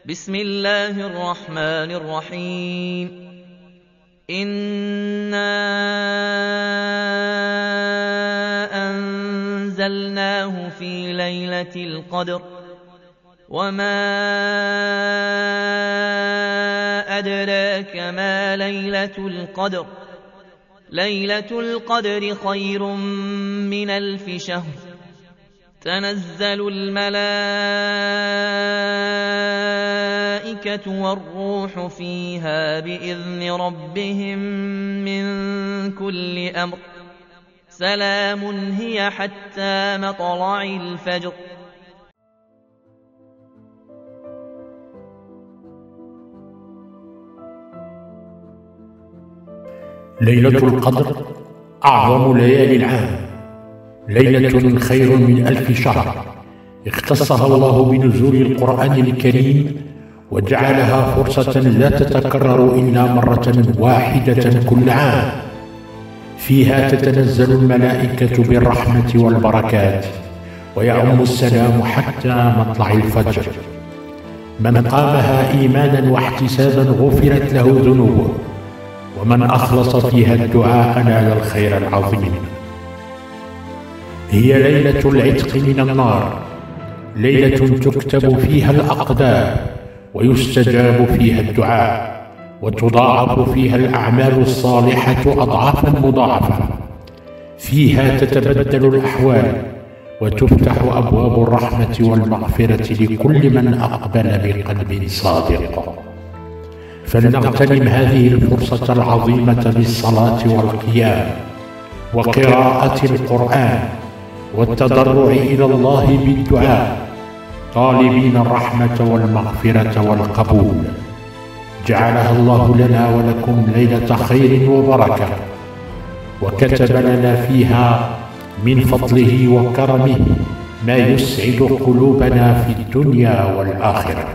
بسم الله الرحمن الرحيم إنا أنزلناه في ليلة القدر وما أدراك ما ليلة القدر ليلة القدر خير من 1000 شهر تنزل الملائكة والروح فيها بإذن ربهم من كل أمر سلام هي حتى مطلع الفجر. ليلة القدر أعظم ليالي العام، ليلة خير من 1000 شهر، اختصها الله بنزول القرآن الكريم وجعلها فرصة لا تتكرر إلا مرة واحدة كل عام. فيها تتنزل الملائكة بالرحمة والبركات ويعم السلام حتى مطلع الفجر. من قامها إيمانا واحتسابا غفرت له ذنوبه، ومن أخلص فيها الدعاء نال الخير العظيم. هي ليلة العتق من النار، ليلة تكتب فيها الأقدار ويستجاب فيها الدعاء وتضاعف فيها الأعمال الصالحة أضعافا مضاعفة. فيها تتبدل الأحوال وتفتح أبواب الرحمة والمغفرة لكل من أقبل بقلب صادق. فلنغتنم هذه الفرصة العظيمة بالصلاة والقيام وقراءة القرآن والتضرع إلى الله بالدعاء، طالبين الرحمة والمغفرة والقبول. جعلها الله لنا ولكم ليلة خير وبركة، وكتب لنا فيها من فضله وكرمه ما يسعد قلوبنا في الدنيا والآخرة.